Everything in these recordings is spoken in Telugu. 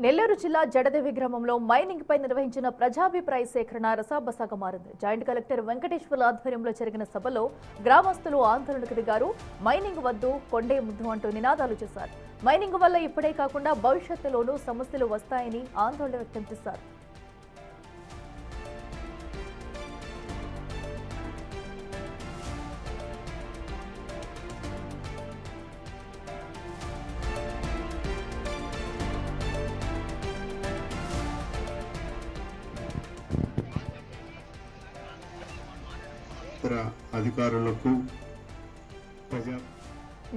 నెల్లూరు జిల్లా జడదేవి గ్రామంలో మైనింగ్ పై నిర్వహించిన ప్రజాభిప్రాయ సేకరణ రసాబసాగా మారింది. జాయింట్ కలెక్టర్ వెంకటేశ్వర్ ఆధ్వర్యంలో జరిగిన సభలో గ్రామస్తులు ఆందోళనకు దిగారు. మైనింగ్ వద్దు, కొండే ముద్దు అంటూ నినాదాలు చేశారు. మైనింగ్ వల్ల ఇప్పుడే కాకుండా భవిష్యత్తులోనూ సమస్యలు వస్తాయని ఆందోళన వ్యక్తం చేశారు. అధికారులకు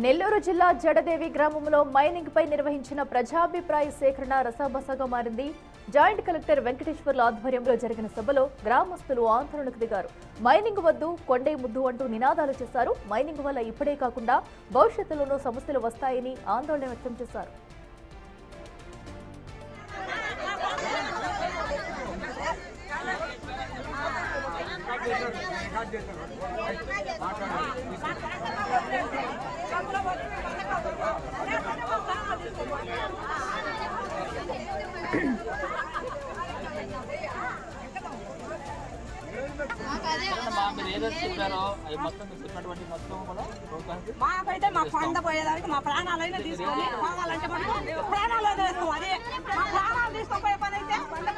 నెల్లూరు జిల్లా జడదేవి గ్రామంలో మైనింగ్ పై నిర్వహించిన ప్రజాభిప్రాయ సేకరణ రసాబసాగా మారింది. జాయింట్ కలెక్టర్ వెంకటేశ్వర్ల ఆధ్వర్యంలో జరిగిన సభలో గ్రామస్తులు ఆందోళనకు దిగారు. మైనింగ్ వద్దు, కొండే ముద్దు అంటూ నినాదాలు చేశారు. మైనింగ్ వల్ల ఇప్పుడే కాకుండా భవిష్యత్తులోనూ సమస్యలు వస్తాయని ఆందోళన వ్యక్తం చేశారు. మాకైతే మా కొండ పోయేదానికి మా ప్రాణాలైనా తీసుకొని కావాలంటే మనం ప్రాణాలు వేస్తాం. అదే మా ప్రాణాలు తీసుకోపోయే పని అయితే కొండ